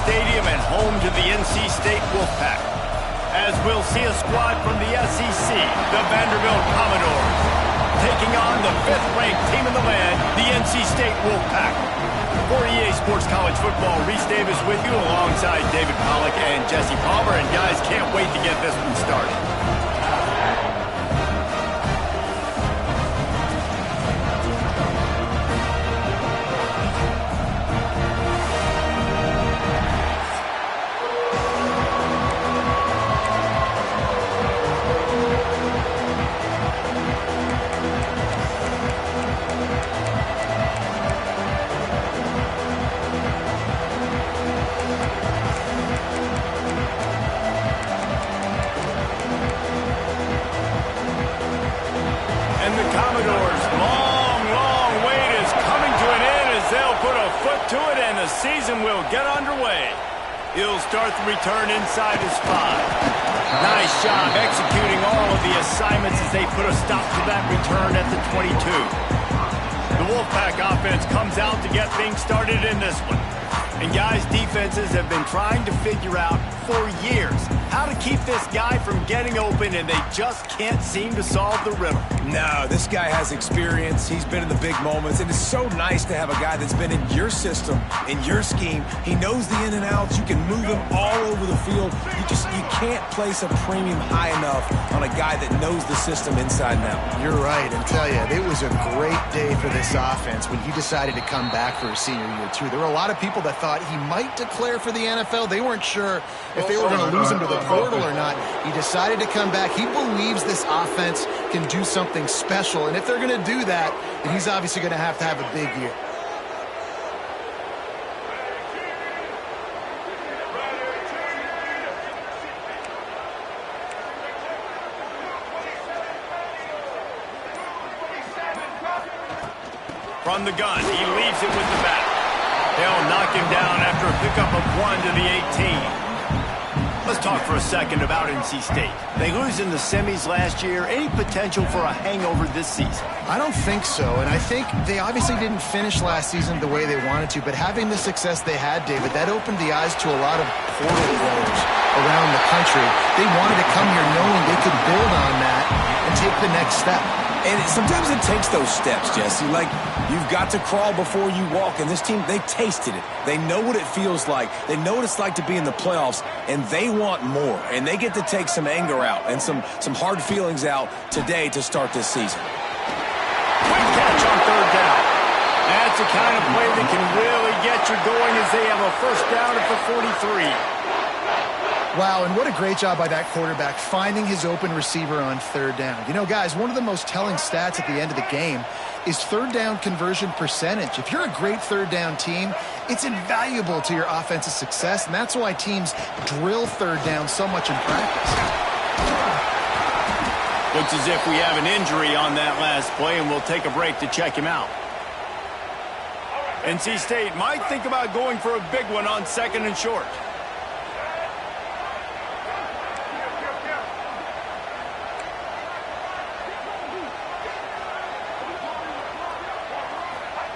Stadium and home to the NC State Wolfpack. As we'll see a squad from the SEC, the Vanderbilt Commodores, taking on the 5th-ranked team in the land, the NC State Wolfpack. For EA Sports College Football, Reese Davis with you alongside David Pollack and Jesse Palmer. And guys, can't wait to get this one started. Season will get underway. He'll start the return inside his 5. Nice job executing all of the assignments as they put a stop to that return at the 22. The Wolfpack offense comes out to get things started in this one. And guys, defenses have been trying to figure out for years how to keep this guy from getting open, and they just can't seem to solve the riddle. No, this guy has experience. He's been in the big moments, and it's so nice to have a guy that's been in your system, in your scheme. He knows the in and outs. You can move him all over the field. You can't place a premium high enough on a guy that knows the system inside and out. You're right, and tell you, it was a great day for this offense when he decided to come back for his senior year, too. There were a lot of people that thought he might declare for the NFL. They weren't sure if they were going to lose him to the portal or not. He decided to come back. He believes this offense can do something special, and if they're going to do that, then he's obviously going to have a big year. From the gun, he leaves it with the back. They'll knock him down after a pickup of 1 to the 18. Let's talk for a second about NC State. They lose in the semis last year. Any potential for a hangover this season? I don't think so, and I think they obviously didn't finish last season the way they wanted to, but having the success they had, David, that opened the eyes to a lot of portal players around the country. They wanted to come here knowing they could build on that and take the next step. And sometimes it takes those steps, Jesse. Like, you've got to crawl before you walk. And this team, they tasted it. They know what it feels like. They know what it's like to be in the playoffs, and they want more. And they get to take some anger out and some hard feelings out today to start this season. Quick catch on 3rd down. That's the kind of play that can really get you going as they have a first down at the 43. Wow, and what a great job by that quarterback finding his open receiver on 3rd down. You know, guys, one of the most telling stats at the end of the game is 3rd down conversion percentage. If you're a great 3rd down team, it's invaluable to your offensive success, and that's why teams drill 3rd down so much in practice. Looks as if we have an injury on that last play, and we'll take a break to check him out. NC State might think about going for a big one on 2nd and short.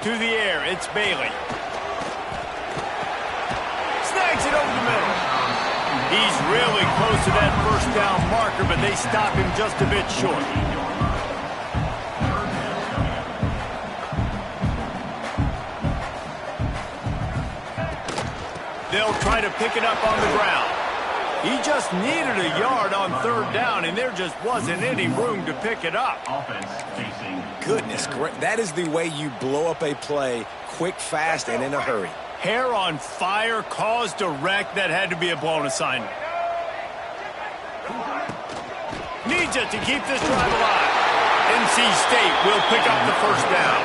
To the air, it's Bailey. Snags it over the middle. He's really close to that first down marker, but they stop him just a bit short. They'll try to pick it up on the ground. He just needed a yard on 3rd down, and there just wasn't any room to pick it up. Goodness, that is the way you blow up a play quick, fast, and in a hurry. Hair on fire, caused a wreck. That had to be a blown assignment. Needs it to keep this drive alive. NC State will pick up the first down.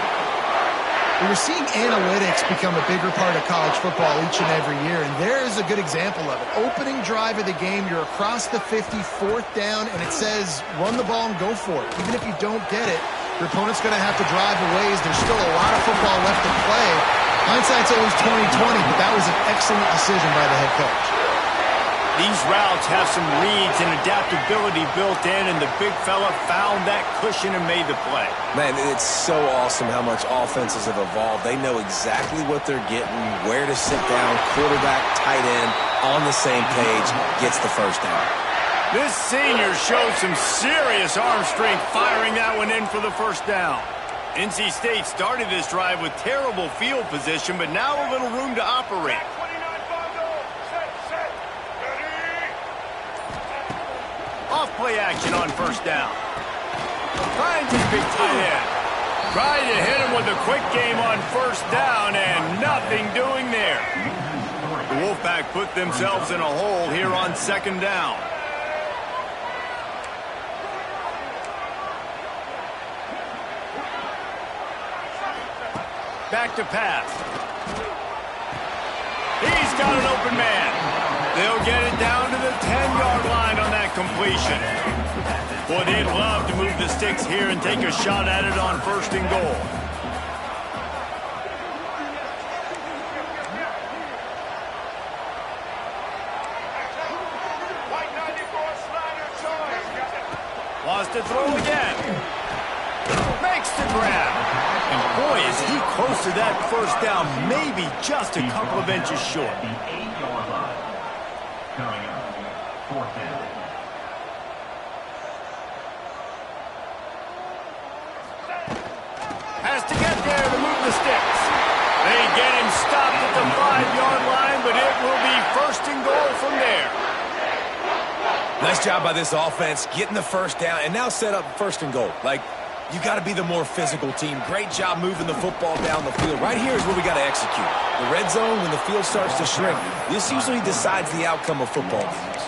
We're seeing analytics become a bigger part of college football each and every year, and there is a good example of it. Opening drive of the game, you're across the 50, 4th down, and it says run the ball and go for it. Even if you don't get it, your opponent's going to have to drive a ways. There's still a lot of football left to play. Hindsight's always 20/20, but that was an excellent decision by the head coach. These routes have some reads and adaptability built in, and the big fella found that cushion and made the play. Man, it's so awesome how much offenses have evolved. They know exactly what they're getting, where to sit down, quarterback, tight end, on the same page, gets the first down. This senior showed some serious arm strength firing that one in for the first down. NC State started this drive with terrible field position, but now a little room to operate. Off-play action on first down. Finds his big tight end. Trying to hit him with a quick game on first down, and nothing doing there. The Wolfpack put themselves in a hole here on second down. Back to pass. He's got an open man. They'll get it down to the 10-yard line on that completion. Boy, they'd love to move the sticks here and take a shot at it on first and goal. Wants to throw again. Makes the grab. And boy, is he close to that first down, maybe just a couple of inches short. The 8-yard line. Coming up, fourth down. Has to get there to move the sticks. They get him stopped at the 5-yard line, but it will be first and goal from there. Nice job by this offense, getting the first down, and now set up first and goal. Like, you got to be the more physical team. Great job moving the football down the field. Right here is where we got to execute. The red zone, when the field starts to shrink, this usually decides the outcome of football games.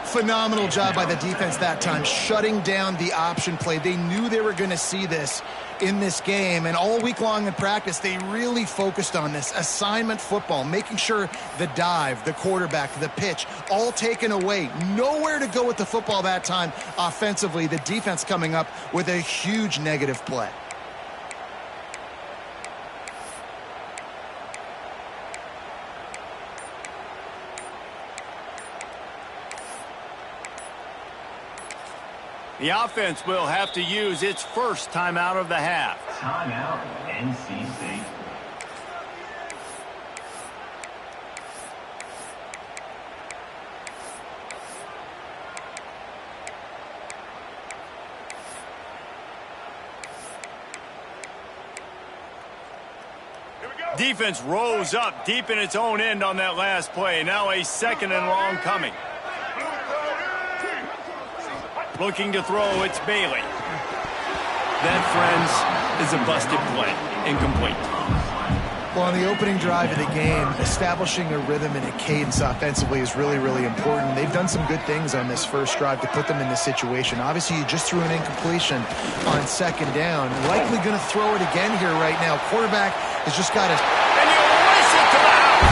Phenomenal job by the defense that time, shutting down the option play. They knew they were going to see this in this game, and all week long in practice, they really focused on this assignment football, making sure the dive, the quarterback, the pitch, all taken away. Nowhere to go with the football that time offensively. The defense coming up with a huge negative play. The offense will have to use its first timeout of the half. Timeout, NC State. Defense rose up deep in its own end on that last play. Now a second and long coming. Looking to throw, it's Bailey. That, friends, is a busted play. Incomplete. Well, on the opening drive of the game, establishing a rhythm and a cadence offensively is really, really important. They've done some good things on this first drive to put them in this situation. Obviously, you just threw an incompletion on second down. Likely going to throw it again here right now. Quarterback has just got to... And you race it to the house.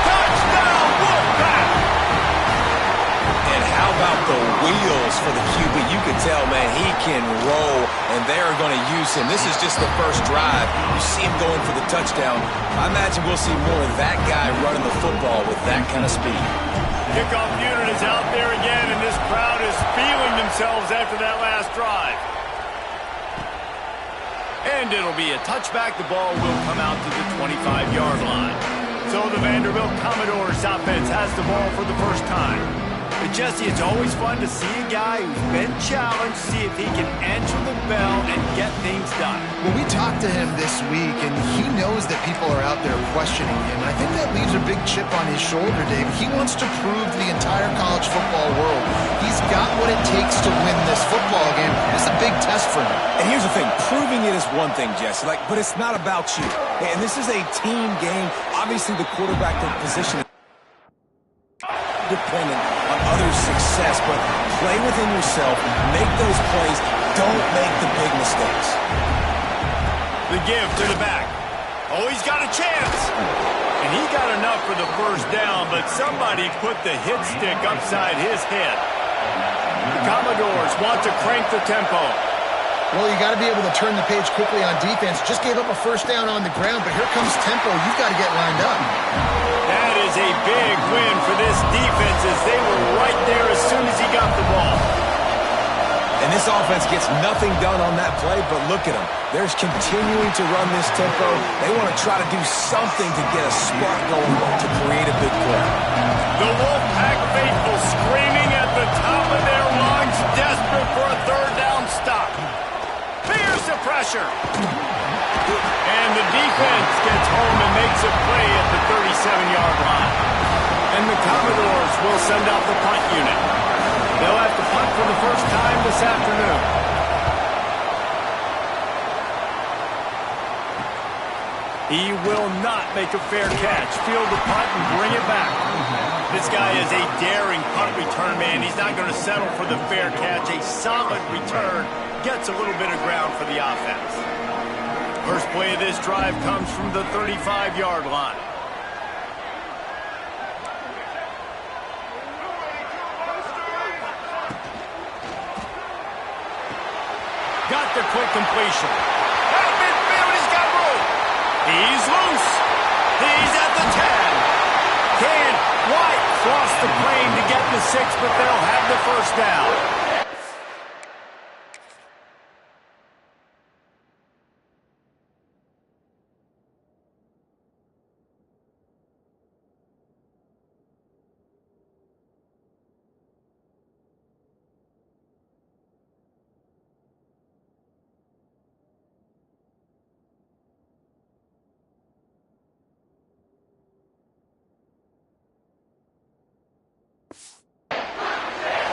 Touchdown, Wolfpack! And how about the wheels for the QB? You can tell, man, he can roll, and they're going to use him. This is just the first drive. You see him going for the touchdown. I imagine we'll see more of that guy running the football with that kind of speed. Kickoff unit is out there again, and this crowd is feeling themselves after that last drive. And it'll be a touchback. The ball will come out to the 25-yard line. So the Vanderbilt Commodores offense has the ball for the first time. But Jesse, it's always fun to see a guy who's been challenged, see if he can answer the bell and get things done. Well, we talked to him this week, and he knows that people are out there questioning him. And I think that leaves a big chip on his shoulder, Dave. He wants to prove to the entire college football world he's got what it takes to win this football game. It's a big test for him. And here's the thing, proving it is one thing, Jesse, but it's not about you. And this is a team game. Obviously, the quarterback position is dependent on others' success, but play within yourself, make those plays, don't make the big mistakes. The give to the back. Oh, he's got a chance. And he got enough for the first down, but somebody put the hit stick upside his head. The Commodores want to crank the tempo. Well, you got to be able to turn the page quickly on defense. Just gave up a first down on the ground, but here comes tempo. You've got to get lined up. That is a big win for this defense as they were right there as soon as he got the ball. And this offense gets nothing done on that play, but look at them. They're continuing to run this tempo. They want to try to do something to get a spark going to create a big play. The Wolfpack faithful screaming at the top of their lungs, desperate for a third down stop. Fears the pressure. And the defense gets home and makes a play at the 37-yard line. And the Commodores will send out the punt unit. They'll have to punt for the first time this afternoon. He will not make a fair catch. Field the punt and bring it back. This guy is a daring punt return man. He's not going to settle for the fair catch. A solid return gets a little bit of ground for the offense. First play of this drive comes from the 35-yard line. Got the quick completion. Out of midfield, he's got room. He's loose. He's at the 10. Can White cross the plane to get the 6, but they'll have the first down.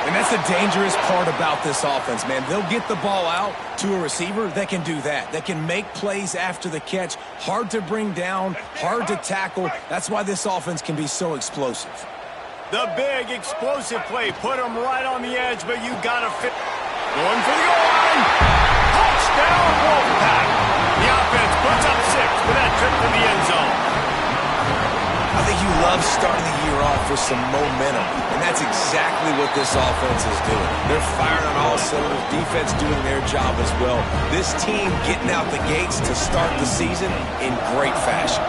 And that's the dangerous part about this offense, man. They'll get the ball out to a receiver that can do that. That can make plays after the catch. Hard to bring down, hard to tackle. That's why this offense can be so explosive. The big explosive play put him right on the edge, but you got to fit. Going for the goal line. Touchdown, Wolfpack. The offense puts up 6 for that trip to the end zone. I think you love starting the year off with some momentum, and that's exactly what this offense is doing. They're firing on all cylinders, defense doing their job as well. This team getting out the gates to start the season in great fashion.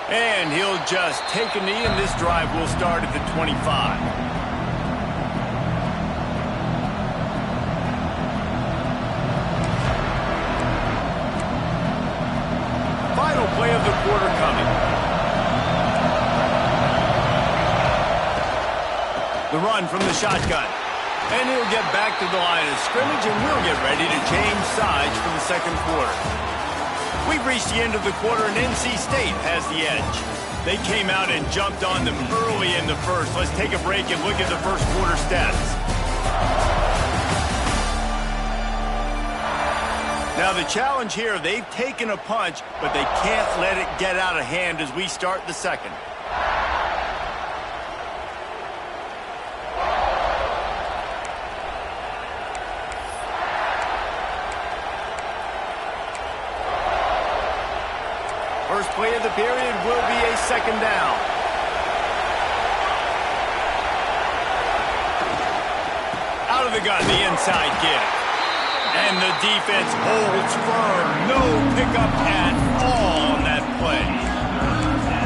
And he'll just take a knee, and this drive will start at the 25. Final play of the quarter coming. The run from the shotgun. And he'll get back to the line of scrimmage, and we'll get ready to change sides for the second quarter. We've reached the end of the quarter, and NC State has the edge. They came out and jumped on them early in the first. Let's take a break and look at the first quarter stats. Now the challenge here, they've taken a punch, but they can't let it get out of hand as we start the second. First play of the period will be a second down. Out of the gun, the inside give. And the defense holds firm. No pickup at all on that play.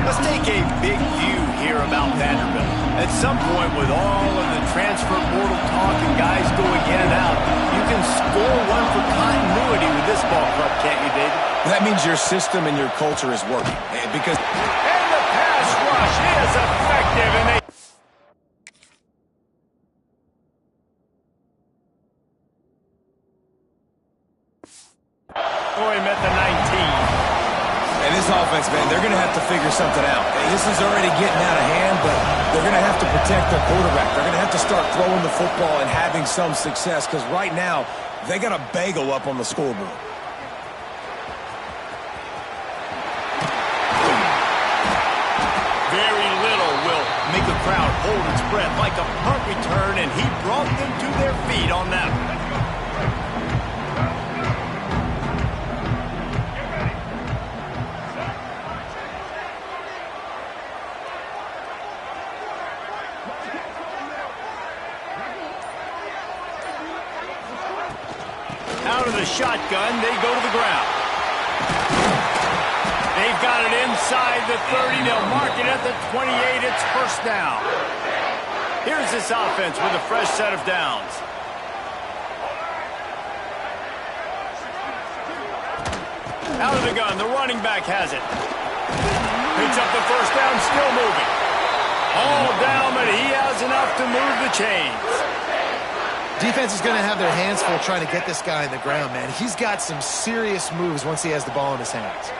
Let's take a big view here about Vanderbilt. At some point, with all of the transfer portal talk and guys going in and out, you can score one for continuity with this ball club, can't you, David? That means your system and your culture is working. And the pass rush is effective, and they... Oh, he met the 19. And this offense, man, they're going to have to figure something out. This is already getting out of hand, but they're going to have to protect their quarterback. They're going to have to start throwing the football and having some success, because right now, they got a bagel up on the scoreboard. Very little will make a crowd hold its breath like a punt return, and he brought them to their feet on that one. Out of the shotgun, they go to the ground. They've got it inside the 30. They'll mark it at the 28. It's first down. Here's this offense with a fresh set of downs. Out of the gun, the running back has it. Picks up the first down, still moving. All down, but he has enough to move the chains. Defense is going to have their hands full trying to get this guy in the ground, man. He's got some serious moves once he has the ball in his hands.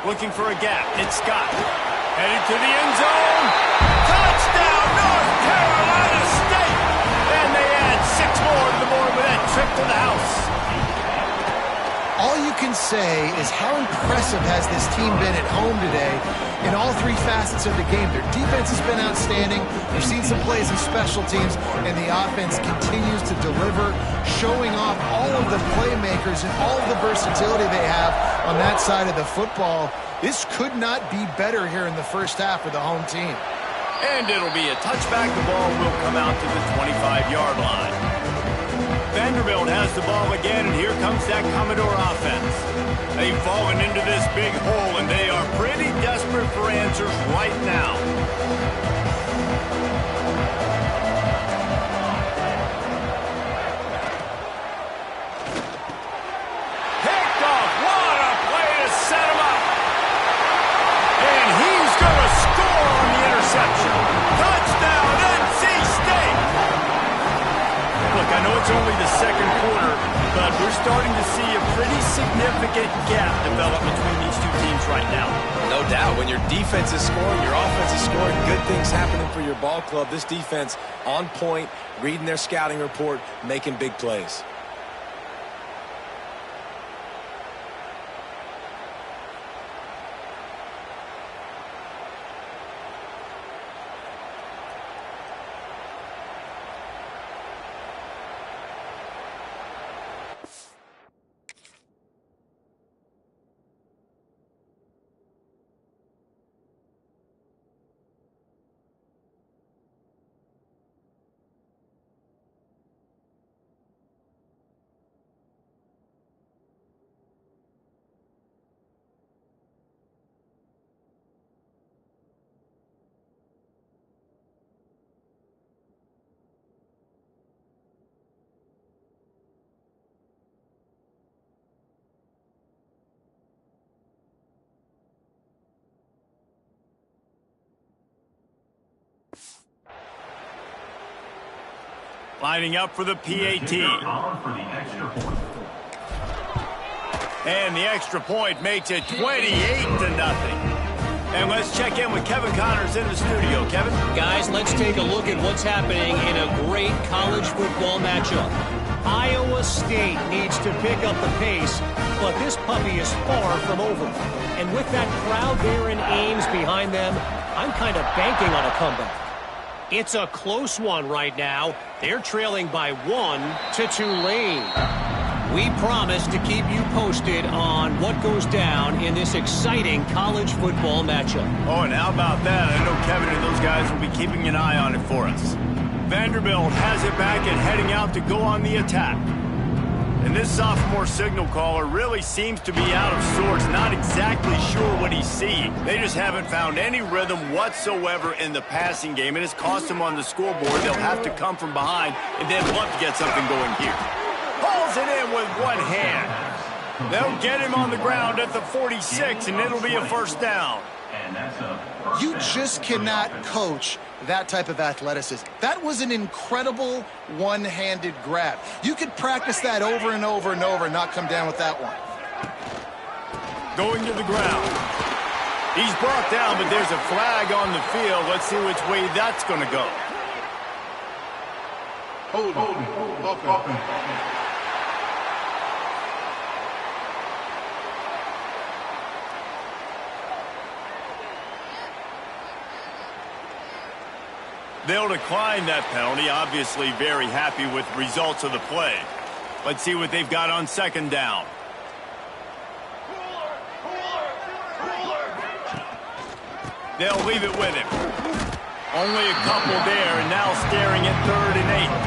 Looking for a gap. It's Scott. Headed to the end zone. Touchdown, North Carolina State! And they add 6 more to the board with that trip to the house. All you can say is how impressive has this team been at home today in all 3 facets of the game. Their defense has been outstanding. We've seen some plays in special teams, and the offense continues to deliver, showing off all of the playmakers and all of the versatility they have on that side of the football. This could not be better here in the first half for the home team. And it'll be a touchback. The ball will come out to the 25-yard line. Vanderbilt has the ball again, and here comes that Commodore offense. They've fallen into this big hole, and they are pretty desperate for answers right now. Picked off. What a play to set him up. And he's going to score on the interception. Touchdown, NC State. Look, I know it's only the second quarter, but we're starting to see a pretty significant gap develop between these two teams right now. No doubt. When your defense is scoring, your offense is scoring, good things happening for your ball club. This defense on point, reading their scouting report, making big plays. Lining up for the PAT. And the extra point makes it 28-0. And let's check in with Kevin Connors in the studio. Kevin? Guys, let's take a look at what's happening in a great college football matchup. Iowa State needs to pick up the pace, but this puppy is far from over. And with that crowd there in Ames behind them, I'm kind of banking on a comeback. It's a close one right now. They're trailing by 1 to Tulane. We promise to keep you posted on what goes down in this exciting college football matchup. Oh, and how about that? I know Kevin and those guys will be keeping an eye on it for us. Vanderbilt has it back and heading out to go on the attack. And this sophomore signal caller really seems to be out of sorts, not exactly sure what he's seeing. They just haven't found any rhythm whatsoever in the passing game, and it's cost them on the scoreboard. They'll have to come from behind, and they'd love to get something going here. Pulls it in with one hand. They'll get him on the ground at the 46, and it'll be a first down. You just cannot coach that type of athleticism. That was an incredible one-handed grab. You could practice that over and over and over and not come down with that one. Going to the ground. He's brought down, but there's a flag on the field. Let's see which way that's going to go. Hold. They'll decline that penalty, obviously very happy with the results of the play. Let's see what they've got on second down. They'll leave it with him. Only a couple there, and now staring at 3rd and 8.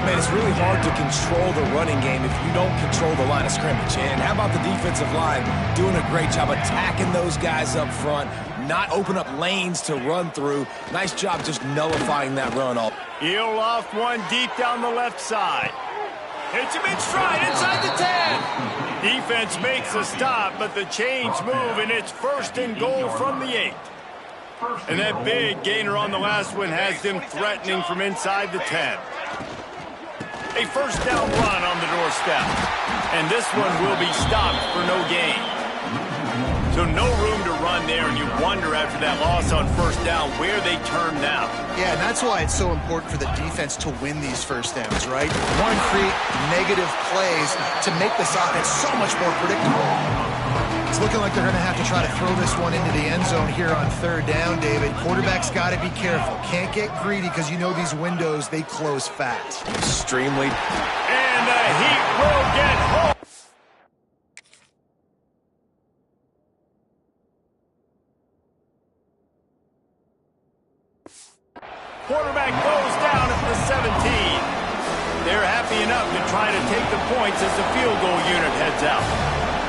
Man, it's really hard to control the running game if you don't control the line of scrimmage. And how about the defensive line doing a great job attacking those guys up front, not open up lanes to run through. Nice job just nullifying that run. He'll loft one deep down the left side. Hits him in stride inside the 10. Defense makes a stop, but the chains move, and it's 1st and goal from the 8. And that big gainer on the last one has them threatening from inside the 10. A 1st down run on the doorstep. And this one will be stopped for no gain. So no room to run there, and you wonder after that loss on 1st down where they turn now. Yeah, and that's why it's so important for the defense to win these 1st downs, right? You want to create negative plays to make this offense so much more predictable. It's looking like they're going to have to try to throw this one into the end zone here on 3rd down, David. Quarterback's got to be careful. Can't get greedy because you know these windows, they close fast. Extremely. And the Heat will get home. Quarterback goes down at the 17. They're happy enough to try to take the points as the field goal unit heads out.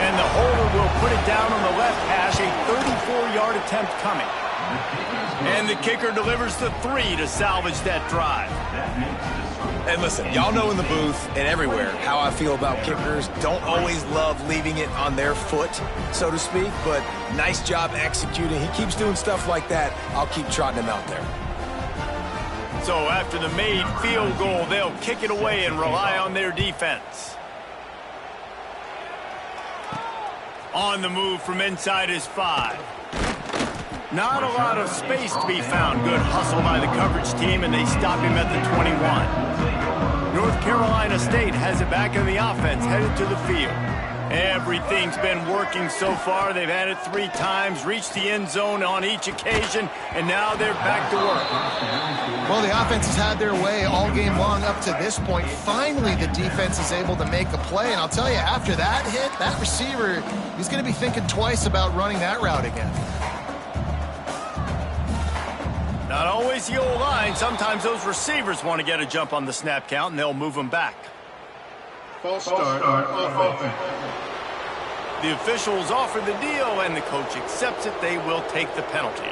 And the holder will put it down on the left hash, a 34-yard attempt coming. And the kicker delivers the 3 to salvage that drive. And listen, y'all know in the booth and everywhere how I feel about kickers. Don't always love leaving it on their foot, so to speak, but nice job executing. He keeps doing stuff like that. I'll keep trotting him out there. So after the made field goal, they'll kick it away and rely on their defense. On the move from inside his 5. Not a lot of space to be found. Good hustle by the coverage team, and they stop him at the 21. North Carolina State has it back in the offense, headed to the field. Everything's been working so far. They've had it 3 times, reached the end zone on each occasion, and now they're back to work. Well, the offense has had their way all game long up to this point. Finally, the defense is able to make a play, and I'll tell you, after that hit, that receiver, he's going to be thinking twice about running that route again. Not always the old line. Sometimes those receivers want to get a jump on the snap count, and they'll move them back. False start on offense. The officials offer the deal, and the coach accepts it. They will take the penalty.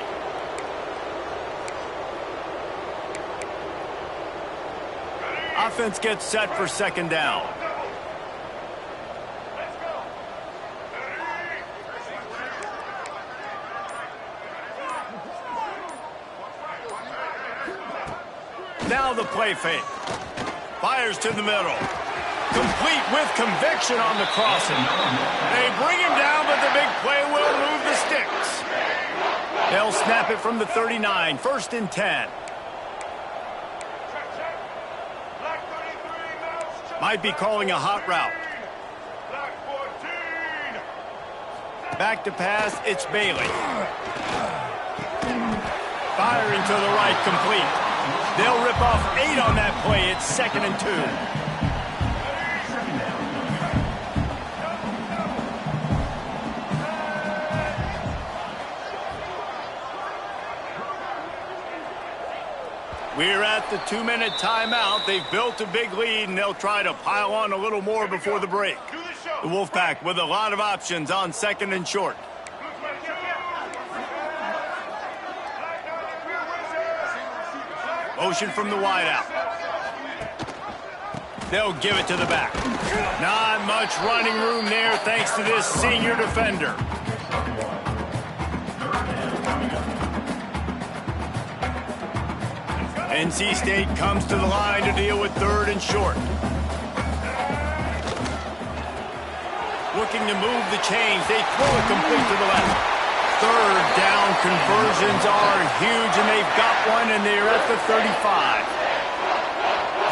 Offense gets set for 2nd down. Now the play fake. Fires to the middle. Complete with conviction on the crossing. They bring him down, but the big play will move the sticks. They'll snap it from the 39. 1st and 10. Might be calling a hot route. Back to pass, it's Bailey. Firing to the right, complete. They'll rip off 8 on that play. It's 2nd and 2. We're at the 2-minute timeout. They've built a big lead, and they'll try to pile on a little more before the break. The Wolfpack with a lot of options on 2nd and short. Motion from the wideout. They'll give it to the back. Not much running room there thanks to this senior defender. NC State comes to the line to deal with 3rd and short. Looking to move the chains. They throw it complete to the left. 3rd down conversions are huge, and they've got one, and they're at the 35.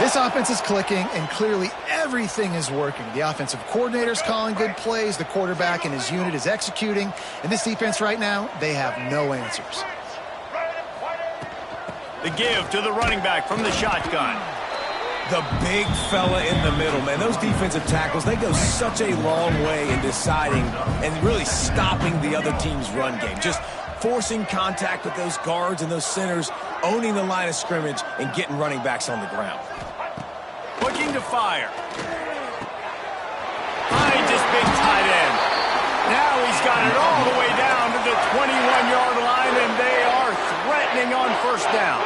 This offense is clicking, and clearly everything is working. The offensive coordinator's calling good plays. The quarterback and his unit is executing. And this defense right now, they have no answers. The give to the running back from the shotgun. The big fella in the middle, man. Those defensive tackles, they go such a long way in deciding and really stopping the other team's run game. Just forcing contact with those guards and those centers, owning the line of scrimmage, and getting running backs on the ground. Looking to fire. Finds this big tight end. Now he's got it all the way down to the 21-yard line, and they are threatening on first down.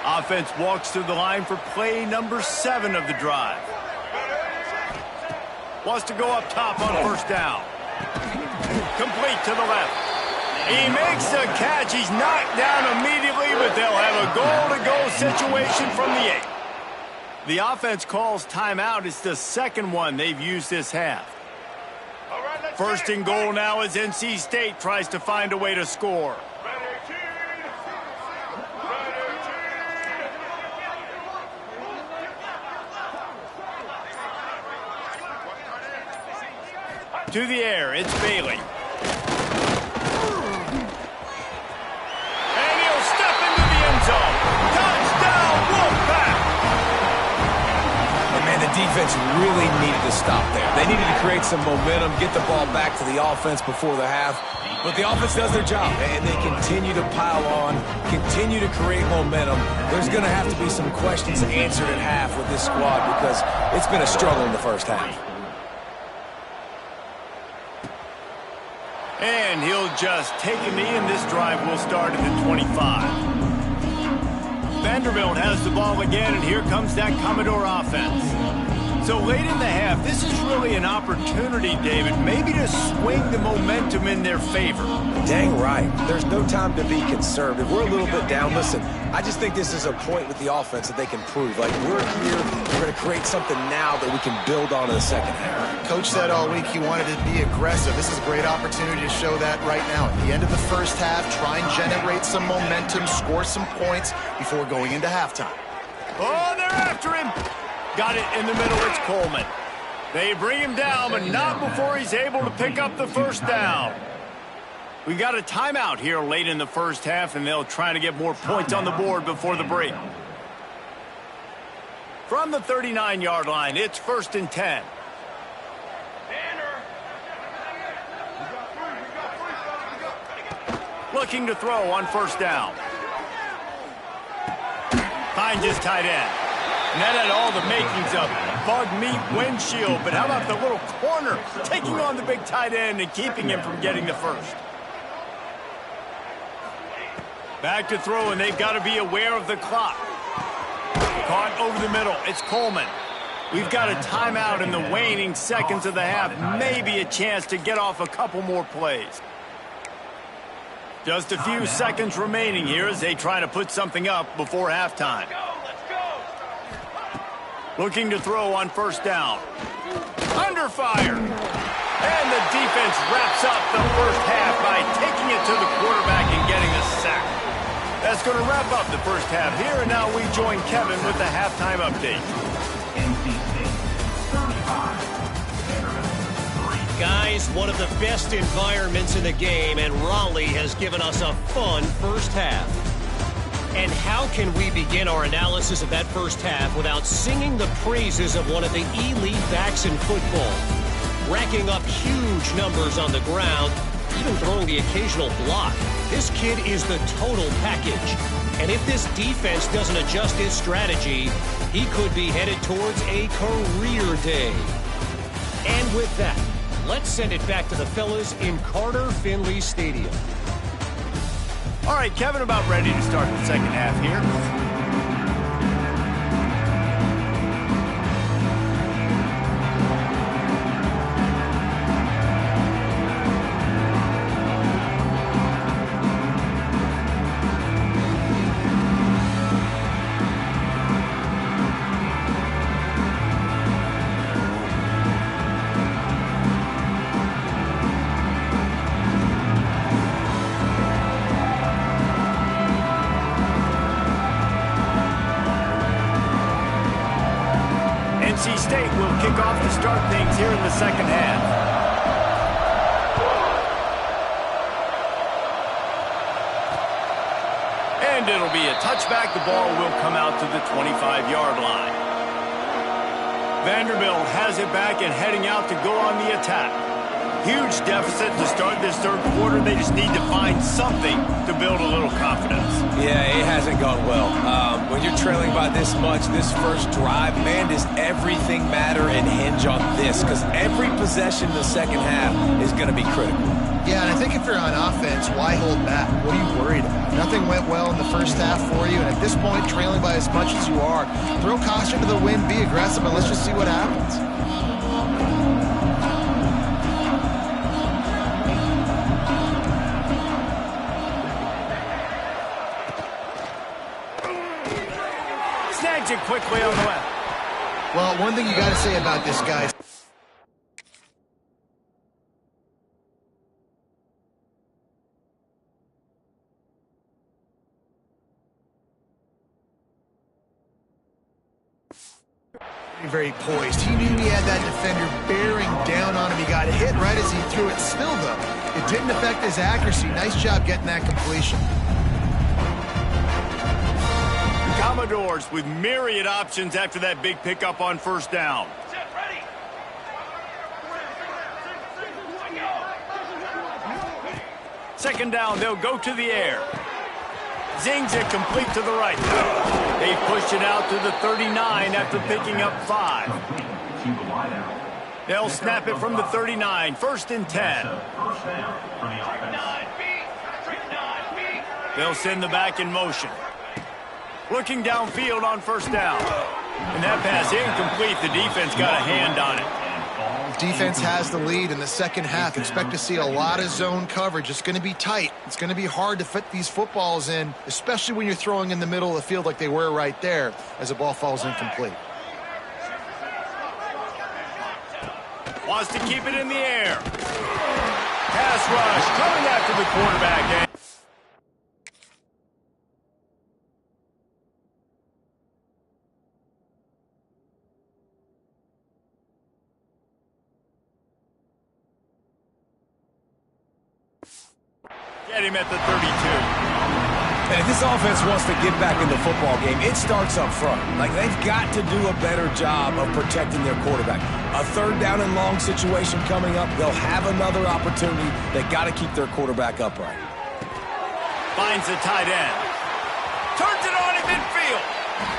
Offense walks through the line for play number 7 of the drive. Wants to go up top on first down. Complete to the left. He makes the catch. He's knocked down immediately, but they'll have a goal-to-go situation from the 8. The offense calls timeout. It's the second one they've used this half. First and goal now as NC State tries to find a way to score. To the air, it's Bailey. And he'll step into the end zone. Touchdown, Wolfpack! And man, the defense really needed to stop there. They needed to create some momentum, get the ball back to the offense before the half. But the offense does their job, and they continue to pile on, continue to create momentum. There's going to have to be some questions answered at half with this squad because it's been a struggle in the first half. And he'll just take a knee, and this drive will start at the 25. Vanderbilt has the ball again, and here comes that Commodore offense. So late in the half, this is really an opportunity, David, maybe to swing the momentum in their favor. Dang right. There's no time to be conservative. We're a little bit down. Listen, I just think this is a point with the offense that they can prove. Like, we're here, we're going to create something now that we can build on in the second half. Coach said all week he wanted to be aggressive. This is a great opportunity to show that right now. At the end of the first half, try and generate some momentum, score some points before going into halftime. Oh, they're after him. Got it in the middle, it's Coleman. They bring him down, but not before he's able to pick up the first down. We got a timeout here late in the first half, and they'll try to get more points on the board before the break. From the 39-yard line, it's 1st and 10. Looking to throw on first down. Finds his tight end. And that had all the makings of bug meat windshield. But how about the little corner taking on the big tight end and keeping him from getting the first? Back to throw, and they've got to be aware of the clock. Caught over the middle. It's Coleman. We've got a timeout in the waning seconds of the half. Maybe a chance to get off a couple more plays. Just a few seconds remaining here as they try to put something up before halftime. Looking to throw on first down. Under fire. And the defense wraps up the first half by taking it to the quarterback and getting a sack. That's going to wrap up the first half here, and now we join Kevin with the halftime update. Guys, one of the best environments in the game, and Raleigh has given us a fun first half. And how can we begin our analysis of that first half without singing the praises of one of the elite backs in football? Racking up huge numbers on the ground, even throwing the occasional block. This kid is the total package. And if this defense doesn't adjust his strategy, he could be headed towards a career day. And with that, let's send it back to the fellas in Carter Finley Stadium. All right, Kevin, about ready to start the second half here. NC State will kick off to start things here in the second half. And it'll be a touchback. The ball will come out to the 25-yard line. Vanderbilt has it back and heading out to go on the attack. Huge deficit to start this third quarter. They just need to find something to build a little confidence. Yeah, it hasn't gone well. When you're trailing by this much, this first drive, man, does everything matter and hinge on this? Because every possession in the second half is going to be critical. Yeah, and I think if you're on offense, why hold back? What are you worried about? Nothing went well in the first half for you, and at this point, trailing by as much as you are, throw caution to the wind, be aggressive, and let's just see what happens. Snags it quickly on the left. Well, one thing you got to say about this guy. Very poised. He knew he had that defender bearing down on him. He got hit right as he threw it. Still, though, it didn't affect his accuracy. Nice job getting that completion. Commodores with myriad options after that big pickup on first down. Second down, they'll go to the air. Zings it complete to the right. They push it out to the 39 after picking up 5. They'll snap it from the 39, 1st and 10. They'll send the back in motion. Looking downfield on first down. And that pass incomplete. The defense got a hand on it. Defense has the lead in the second half. Expect to see a lot of zone coverage. It's going to be tight. It's going to be hard to fit these footballs in, especially when you're throwing in the middle of the field like they were right there as the ball falls incomplete. Wants to keep it in the air. Pass rush coming after the quarterback. Get him at the 32. And if this offense wants to get back in the football game, it starts up front. Like, they've got to do a better job of protecting their quarterback. A third down and long situation coming up, they'll have another opportunity. They got to keep their quarterback upright. Finds the tight end. Turns it on in midfield.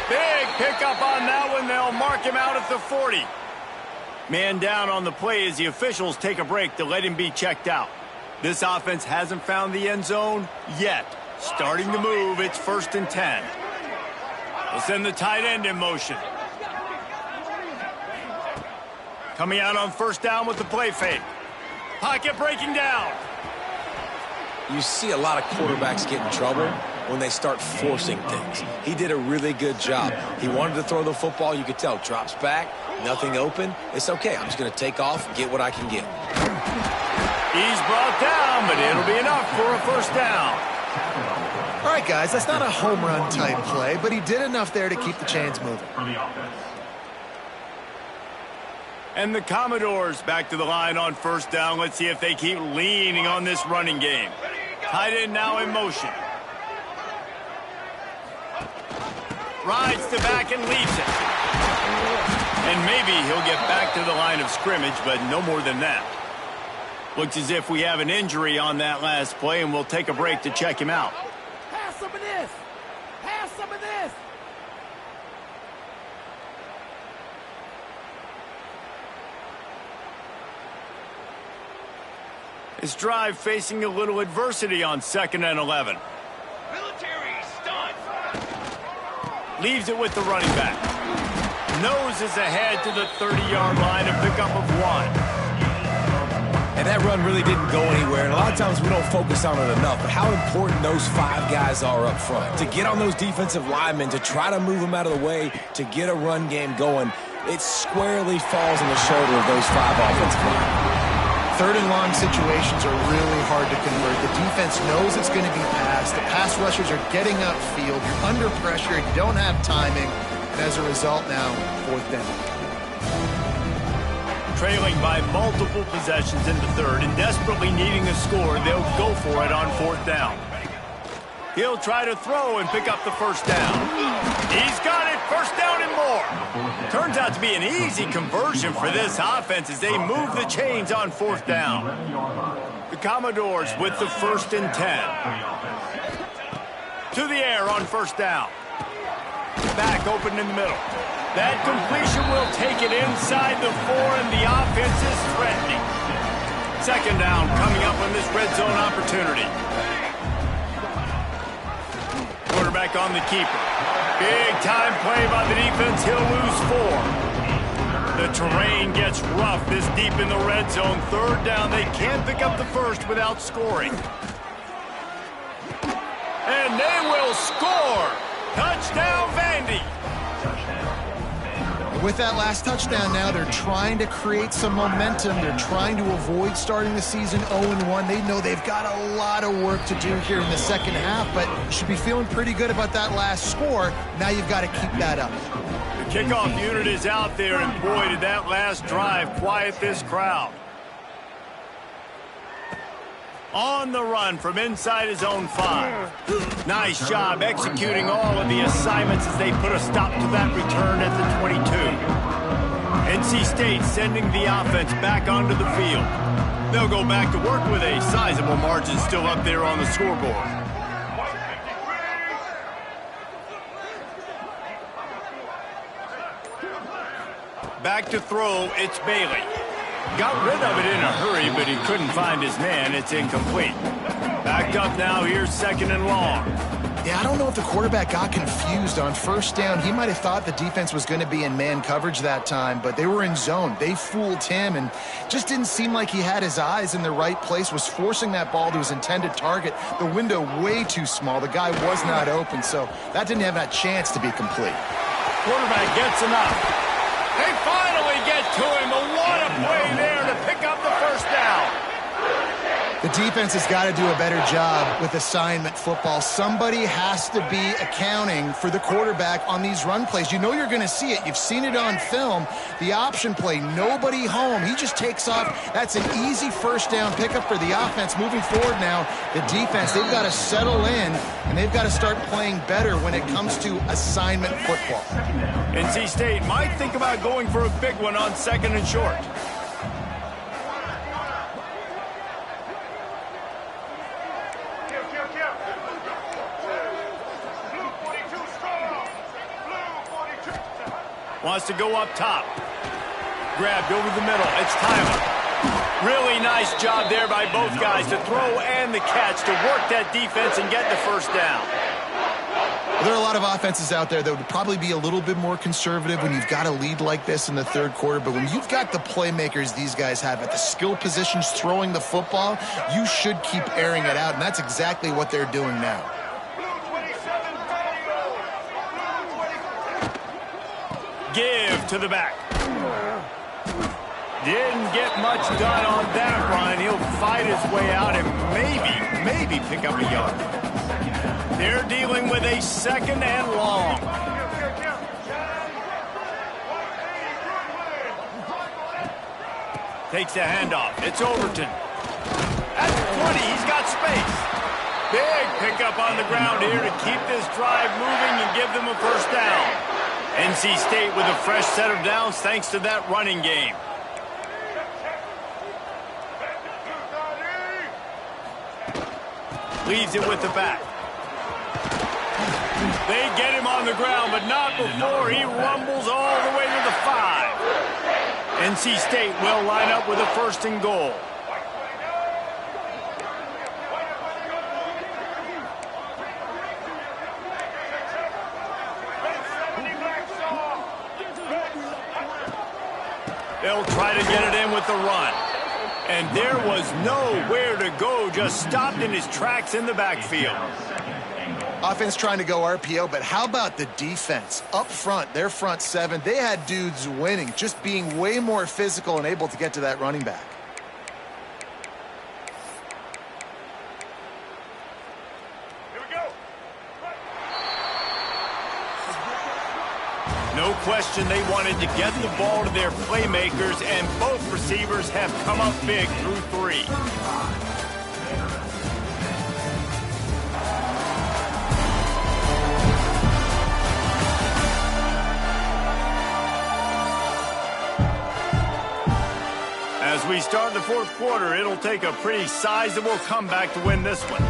Big pickup on that one. They'll mark him out at the 40. Man down on the play as the officials take a break to let him be checked out. This offense hasn't found the end zone yet. Starting to move, it's 1st and 10. They'll send the tight end in motion. Coming out on first down with the play fake. Pocket breaking down. You see a lot of quarterbacks get in trouble when they start forcing things. He did a really good job. He wanted to throw the football. You could tell. Drops back, nothing open. It's okay. I'm just going to take off and get what I can get. He's brought down, but it'll be enough for a first down. All right, guys, that's not a home run type play, but he did enough there to keep the chains moving. And the Commodores back to the line on first down. Let's see if they keep leaning on this running game. Tight end now in motion. Rides the back and leaves it. And maybe he'll get back to the line of scrimmage, but no more than that. Looks as if we have an injury on that last play, and we'll take a break to check him out. Pass some of this. Pass some of this. His drive facing a little adversity on 2nd and 11. Military stunt. Leaves it with the running back. Noses ahead to the 30-yard line, a pickup of 1. And that run really didn't go anywhere. And a lot of times we don't focus on it enough. But how important those 5 guys are up front. To get on those defensive linemen, to try to move them out of the way, to get a run game going, it squarely falls on the shoulder of those 5 offensive linemen. Third and long situations are really hard to convert. The defense knows it's going to be passed. The pass rushers are getting upfield. You're under pressure. You don't have timing. And as a result now, 4th down. Trailing by multiple possessions in the third and desperately needing a score, they'll go for it on 4th down. He'll try to throw and pick up the first down. He's got it, first down and more. Turns out to be an easy conversion for this offense as they move the chains on fourth down. The Commodores with the 1st and 10. To the air on first down. Back open in the middle. That completion will take it inside the 4, and the offense is threatening. Second down coming up on this red zone opportunity. Quarterback on the keeper. Big time play by the defense. He'll lose 4. The terrain gets rough this deep in the red zone. Third down. They can't pick up the first without scoring. And they will score. Touchdown, Vandy. With that last touchdown now, they're trying to create some momentum. They're trying to avoid starting the season 0-1. They know they've got a lot of work to do here in the second half, but you should be feeling pretty good about that last score. Now you've got to keep that up. The kickoff unit is out there, and boy, did that last drive quiet this crowd. On the run from inside his own 5. Nice job executing all of the assignments as they put a stop to that return at the 22. NC State sending the offense back onto the field. They'll go back to work with a sizable margin still up there on the scoreboard. Back to throw, it's Bailey. Got rid of it in a hurry, but he couldn't find his man. It's incomplete. Backed up now, here's 2nd and long. Yeah, I don't know if the quarterback got confused on first down. He might have thought the defense was going to be in man coverage that time, but they were in zone. They fooled him and just didn't seem like he had his eyes in the right place, was forcing that ball to his intended target. The window way too small. The guy was not open, so that didn't have that chance to be complete. Quarterback gets enough. They finally get to him, but what a play there to pick up the first down. The defense has got to do a better job with assignment football. Somebody has to be accounting for the quarterback on these run plays. You know you're going to see it. You've seen it on film. The option play, nobody home. He just takes off. That's an easy first down pickup for the offense. Moving forward now, the defense, they've got to settle in, and they've got to start playing better when it comes to assignment football. NC State might think about going for a big one on 2nd and short. Wants to go up top. Grabbed over the middle. It's Tyler. Really nice job there by both guys to throw and the catch to work that defense and get the first down. There are a lot of offenses out there that would probably be a little bit more conservative when you've got a lead like this in the third quarter. But when you've got the playmakers these guys have at the skill positions throwing the football, you should keep airing it out. And that's exactly what they're doing now. Give to the back. Didn't get much done on that run. He'll fight his way out and maybe pick up a yard. They're dealing with a 2nd and long. Takes the handoff. It's Overton. At the 20, he's got space. Big pickup on the ground here to keep this drive moving and give them a first down. NC State with a fresh set of downs thanks to that running game. Leaves it with the back. They get him on the ground, but not before he rumbles all the way to the 5. NC State will line up with a 1st and goal. They'll try to get it in with the run. And there was nowhere to go, just stopped in his tracks in the backfield. Offense trying to go RPO, but how about the defense? Up front, their front 7, they had dudes winning, just being way more physical and able to get to that running back. No question they wanted to get the ball to their playmakers, and both receivers have come up big through 3. start in the fourth quarter, it'll take a pretty sizable comeback to win this one.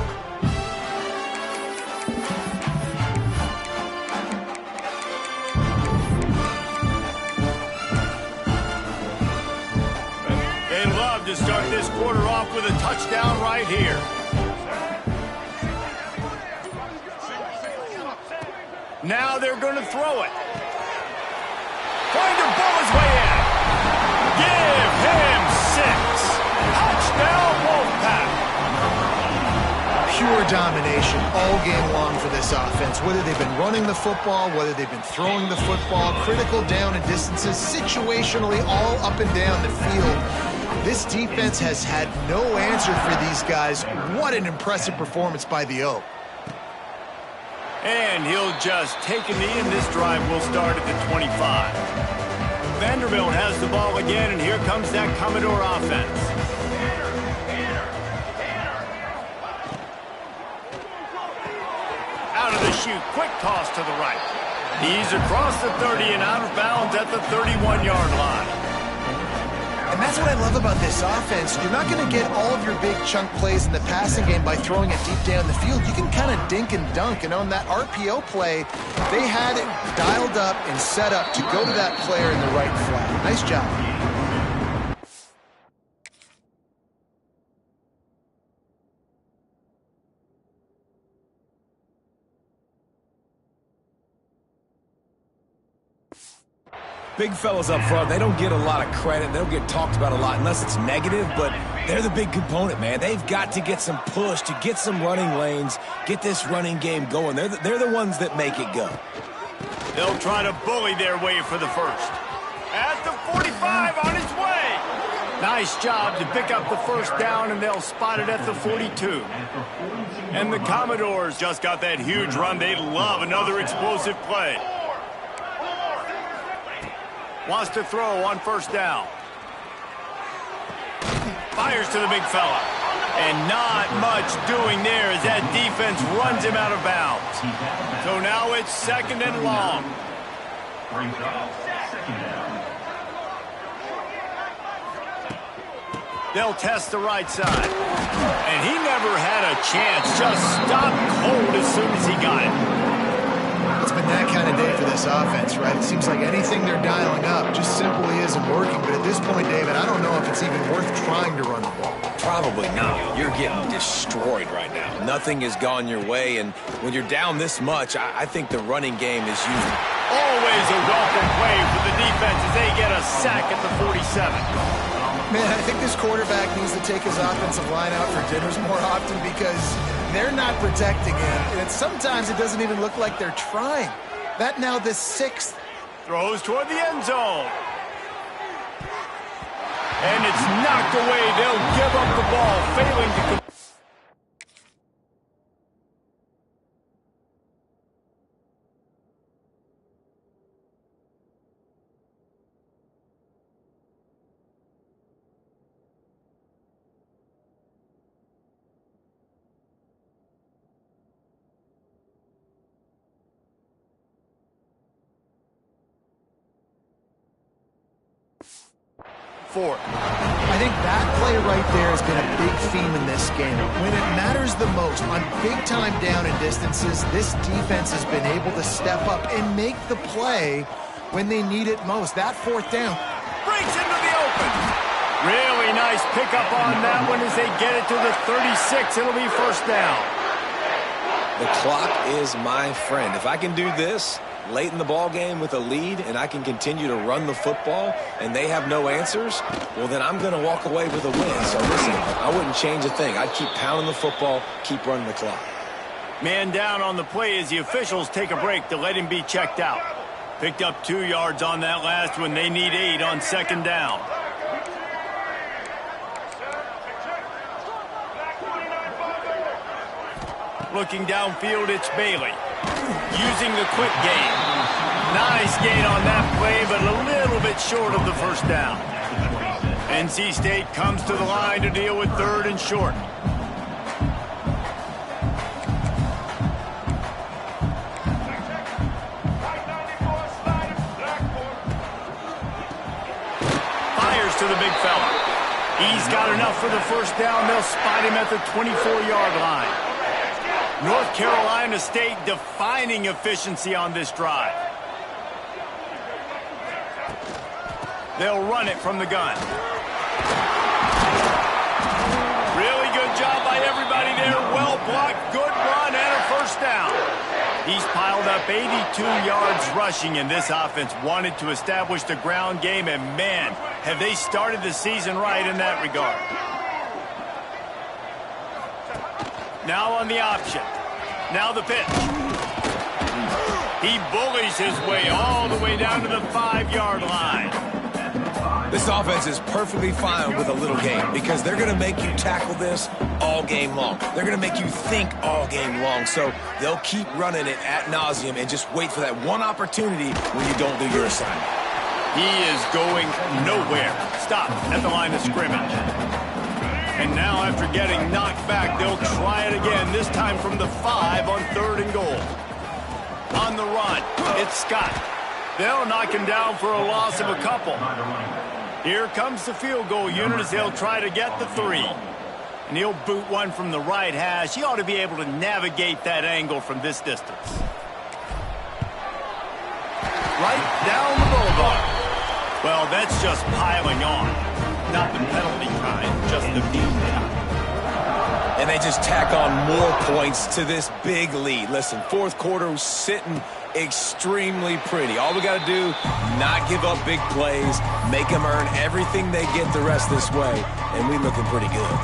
They'd love to start this quarter off with a touchdown right here. Now they're going to throw it. Trying to pull his way in. Give him 6. Touchdown, Wolfpack. Pure domination all game long for this offense. Whether they've been running the football, whether they've been throwing the football, critical down and distances, situationally all up and down the field. This defense has had no answer for these guys. What an impressive performance by the Oak. And he'll just take a knee, and this drive will start at the 25. Vanderbilt has the ball again, and here comes that Commodore offense. Out of the chute, quick toss to the right. He's across the 30 and out of bounds at the 31-yard line. And that's what I love about this offense. You're not going to get all of your big chunk plays in the passing game by throwing it deep down the field. You can kind of dink and dunk. And on that RPO play, they had it dialed up and set up to go to that player in the right flat. Nice job. Big fellas up front, they don't get a lot of credit. They don't get talked about a lot unless it's negative, but they're the big component, man. They've got to get some push, to get some running lanes, get this running game going. They're the ones that make it go. They'll try to bully their way for the first. At the 45, on his way. Nice job to pick up the first down, and they'll spot it at the 42. And the Commodores just got that huge run. They love another explosive play. Wants to throw on first down. Fires to the big fella. And not much doing there as that defense runs him out of bounds. So now it's second and long. They'll test the right side. And he never had a chance. Just stopped cold as soon as he got it. It's been that kind of day for this offense, right? It seems like anything they're dialing up just simply isn't working. But at this point, David, I don't know if it's even worth trying to run the ball. Probably not. You're getting destroyed right now. Nothing has gone your way, and when you're down this much, I think the running game is used. Always a welcome play for the defense as they get a sack at the 47. Man, I think this quarterback needs to take his offensive line out for dinners more often because they're not protecting him. And sometimes it doesn't even look like they're trying. That now the 6th. Throws toward the end zone. And it's knocked away. They'll give up the ball, failing to complete. I think that play right there has been a big theme in this game. When it matters the most, on big-time down and distances, this defense has been able to step up and make the play when they need it most. That fourth down Breaks into the open. Really nice pickup on that one as they get it to the 36. It'll be first down. The clock is my friend. If I can do this late in the ball game with a lead and I can continue to run the football and they have no answers, well, then I'm going to walk away with a win. So listen, I wouldn't change a thing. I'd keep pounding the football, keep running the clock. Man down on the play as the officials take a break to let him be checked out. Picked up 2 yards on that last one. They need 8 on second down. Looking downfield, it's Bailey. Using the quick game. Nice gain on that play, but a little bit short of the first down. NC State comes to the line to deal with third and short. Fires to the big fella. He's got enough for the first down. They'll spot him at the 24-yard line. North Carolina State defining efficiency on this drive. They'll run it from the gun. Really good job by everybody there. Well blocked, good run, and a first down. He's piled up 82 yards rushing, and this offense wanted to establish the ground game, and man, have they started the season right in that regard. Now on the option. Now the pitch. He bullies his way all the way down to the 5-yard line. This offense is perfectly fine with a little game because they're going to make you tackle this all game long. They're going to make you think all game long. So they'll keep running it ad nauseum and just wait for that one opportunity when you don't do your assignment. He is going nowhere. Stop at the line of scrimmage. And now after getting knocked back, they'll try it again, this time from the 5 on 3rd and goal. On the run, it's Scott. They'll knock him down for a loss of a couple. Here comes the field goal unit as they'll try to get the 3. And he'll boot one from the right hash. He ought to be able to navigate that angle from this distance. Right down the boulevard. Well, that's just piling on. Not the penalty kind, just the beat down. And they just tack on more points to this big lead. Listen, 4th quarter was sitting extremely pretty. All we got to do, not give up big plays, make them earn everything they get the rest this way, and we looking pretty good.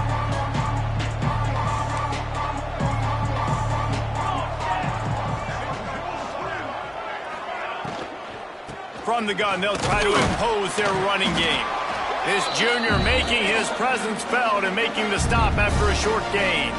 From the gun, they'll try to impose their running game. This junior making his presence felt and making the stop after a short gain.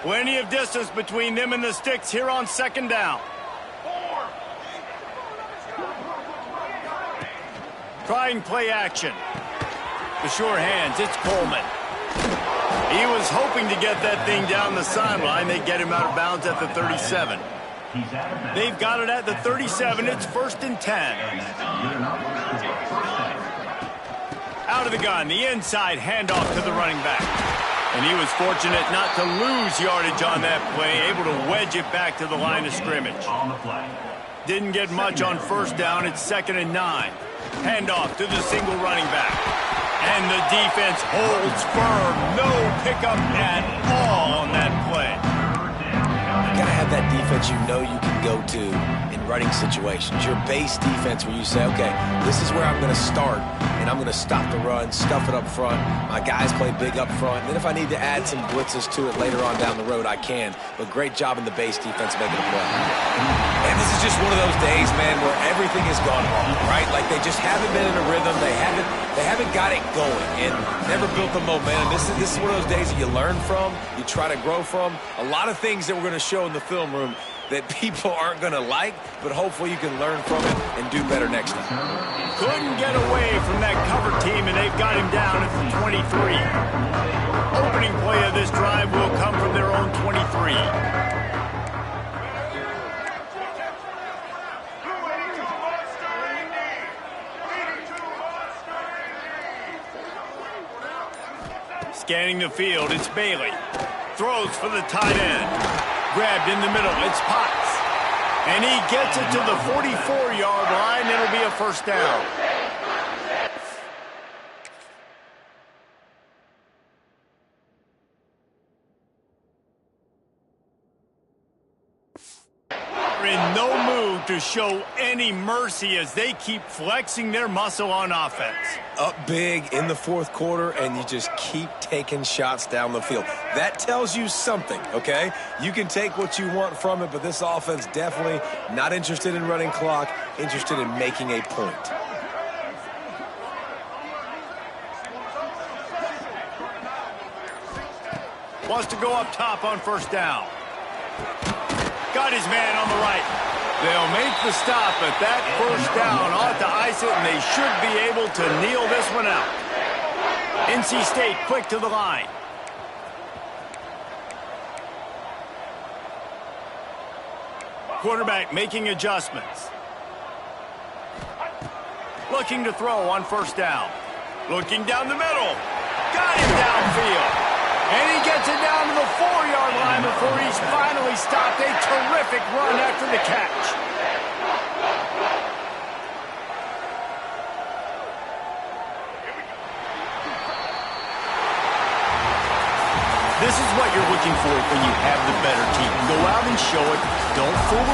Plenty of distance between them and the sticks here on 2nd down. Trying play action. The sure hands, it's Coleman. He was hoping to get that thing down the sideline. They get him out of bounds at the 37. They've got it at the 37. It's 1st and 10. Out of the gun, the inside handoff to the running back. And he was fortunate not to lose yardage on that play, able to wedge it back to the line of scrimmage. Didn't get much on 1st down. It's 2nd and 9. Handoff to the single running back. And the defense holds firm. No pickup at all on that play. You got to have that defense you know you can go to in running situations. Your base defense where you say, okay, this is where I'm going to start, and I'm going to stop the run, stuff it up front. My guys play big up front. And then if I need to add some blitzes to it later on down the road, I can. But great job in the base defense making a play. And this is just one of those days, man, where everything has gone wrong, right? Like they just haven't been in a rhythm. They haven't got it going and never built the momentum. This is one of those days that you learn from, you try to grow from. A lot of things that we're going to show in the film room that people aren't going to like, but hopefully you can learn from it and do better next time. Couldn't get away from that cover team, and they've got him down at the 23. Opening play of this drive will come from their own 23. Scanning the field, it's Bailey. Throws for the tight end. Grabbed in the middle, it's Potts. And he gets it to the 44-yard line. It'll be a 1st down. They're in no mood to show any mercy as they keep flexing their muscle on offense. Up big in the 4th quarter, and you just keep taking shots down the field. That tells you something, okay? You can take what you want from it, but this offense definitely not interested in running clock, interested in making a point. Wants to go up top on 1st down. Got his man on the right. They'll make the stop, but that 1st down ought to ice it, and they should be able to kneel this one out. NC State quick to the line. Quarterback making adjustments. Looking to throw on first down. Looking down the middle. Got him downfield. And he gets it down to the 4-yard line before he's finally stopped. A terrific run after the catch. This is what you're looking for when you have the better team. Go out and show it. Don't fool